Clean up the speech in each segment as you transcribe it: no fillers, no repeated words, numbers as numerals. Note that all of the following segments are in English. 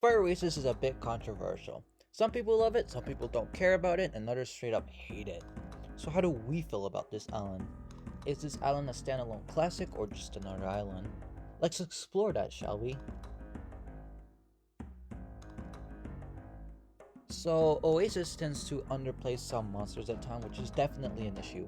Fire Oasis is a bit controversial. Some people love it, some people don't care about it, and others straight up hate it. So how do we feel about this island? Is this island a standalone classic or just another island? Let's explore that, shall we? So Oasis tends to underplay some monsters at times, which is definitely an issue.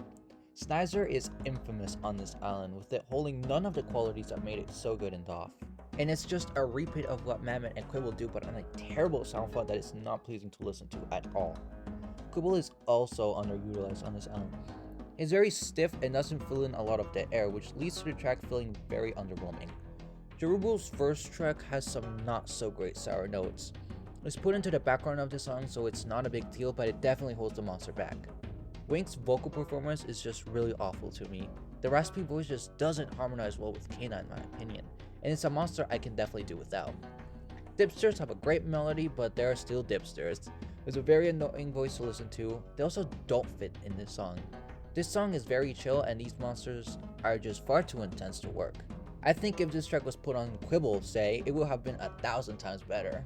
Snizer is infamous on this island, with it holding none of the qualities that made it so good in DOF. And it's just a repeat of what Mammoth and Quibble do, but on a terrible sound file that is not pleasing to listen to at all. Quibble is also underutilized on this island. It's very stiff and doesn't fill in a lot of dead air, which leads to the track feeling very underwhelming. Jerubal's first track has some not so great sour notes. It's put into the background of the song, so it's not a big deal, but it definitely holds the monster back. Wink's vocal performance is just really awful to me. The raspy voice just doesn't harmonize well with Kana in my opinion, and it's a monster I can definitely do without. Dipsters have a great melody, but they are still dipsters. It's a very annoying voice to listen to. They also don't fit in this song. This song is very chill, and these monsters are just far too intense to work. I think if this track was put on Quibble, say, it would have been 1,000 times better.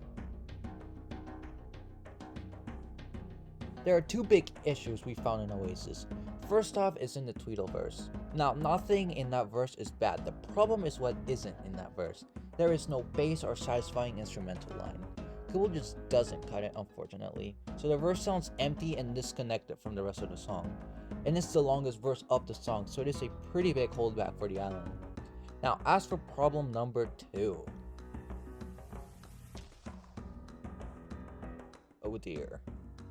There are two big issues we found in Oasis. First off is in the Tweedle verse. Now, nothing in that verse is bad. The problem is what isn't in that verse. There is no bass or satisfying instrumental line. Quibble just doesn't cut it, unfortunately. So the verse sounds empty and disconnected from the rest of the song. And it's the longest verse of the song, so it is a pretty big holdback for the island. Now, as for problem number 2. Oh dear.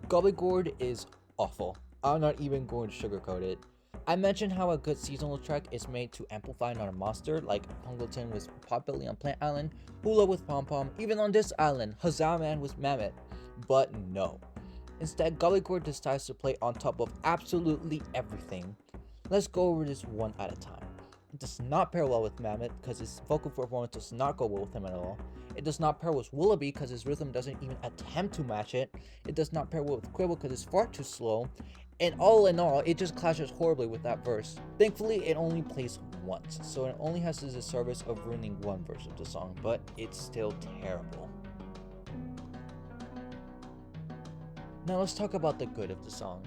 Gobblegord is awful. I'm not even going to sugarcoat it. I mentioned how a good seasonal track is made to amplify another monster, like Pongleton with Potbelly on Plant Island, Hula with Pom Pom, even on this island, Huzzah Man with Mammoth. But no. Instead, Gobblegord decides to play on top of absolutely everything. Let's go over this one at a time. It does not pair well with Mammoth because his vocal performance does not go well with him at all. It does not pair with Willoughby because his rhythm doesn't even attempt to match it. It does not pair well with Quibble because it's far too slow. And all in all, it just clashes horribly with that verse. Thankfully, it only plays once, so it only has the disservice of ruining one verse of the song, but it's still terrible. Now let's talk about the good of the song.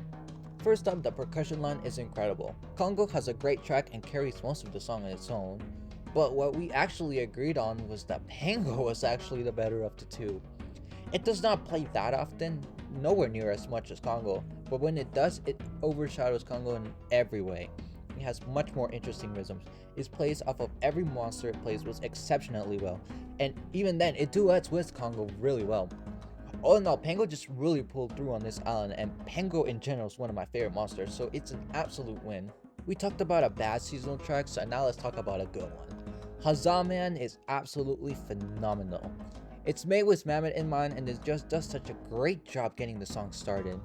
First up, the percussion line is incredible. Congo has a great track and carries most of the song on its own, but what we actually agreed on was that Pango was actually the better of the two. It does not play that often, nowhere near as much as Congo, but when it does, it overshadows Congo in every way. It has much more interesting rhythms. It plays off of every monster it plays with exceptionally well, and even then, it duets with Congo really well. All in all, Pango just really pulled through on this island, and Pango in general is one of my favorite monsters, so it's an absolute win. We talked about a bad seasonal track, so now let's talk about a good one. Huzzah Man is absolutely phenomenal. It's made with Mammoth in mind, and it just does such a great job getting the song started.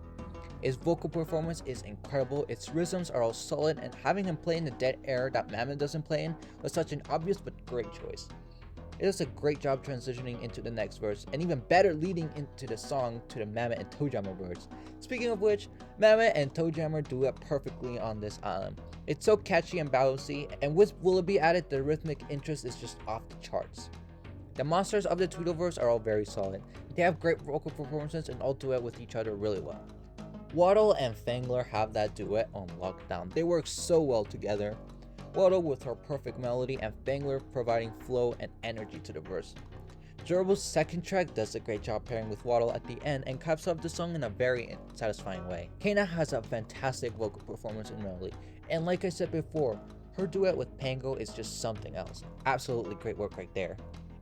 His vocal performance is incredible, its rhythms are all solid, and having him play in the dead air that Mammoth doesn't play in was such an obvious but great choice. It does a great job transitioning into the next verse, and even better leading into the song to the Mammoth and Toejammer verse. Speaking of which, Mammoth and Toejammer duet perfectly on this island. It's so catchy and bouncy, and with Willoughby added, the rhythmic interest is just off the charts. The monsters of the Tweedleverse are all very solid. They have great vocal performances and all duet with each other really well. Waddle and Fangler have that duet on lockdown. They work so well together. Waddle with her perfect melody and Fangler providing flow and energy to the verse. Jerubal's second track does a great job pairing with Waddle at the end and caps off the song in a very satisfying way. Kana has a fantastic vocal performance and melody, and like I said before, her duet with Pango is just something else. Absolutely great work right there.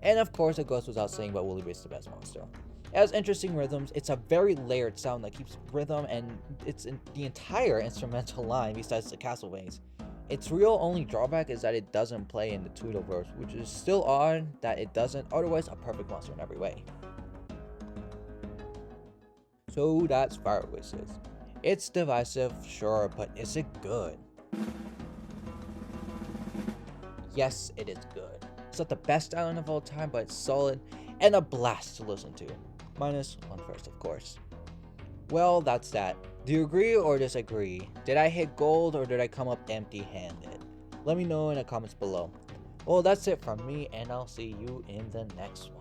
And of course, it goes without saying, but Willoughby is the best monster. It has interesting rhythms, it's a very layered sound that keeps rhythm, and it's in the entire instrumental line besides the castle veins. Its real only drawback is that it doesn't play in the Tweedleverse, which is still odd that it doesn't, otherwise a perfect monster in every way. So that's Fire Oasis. It's divisive, sure, but is it good? Yes, it is good. It's not the best island of all time, but it's solid and a blast to listen to. Minus one verse, of course. Well, that's that. Do you agree or disagree? Did I hit gold or did I come up empty-handed? Let me know in the comments below. Well, that's it from me, and I'll see you in the next one.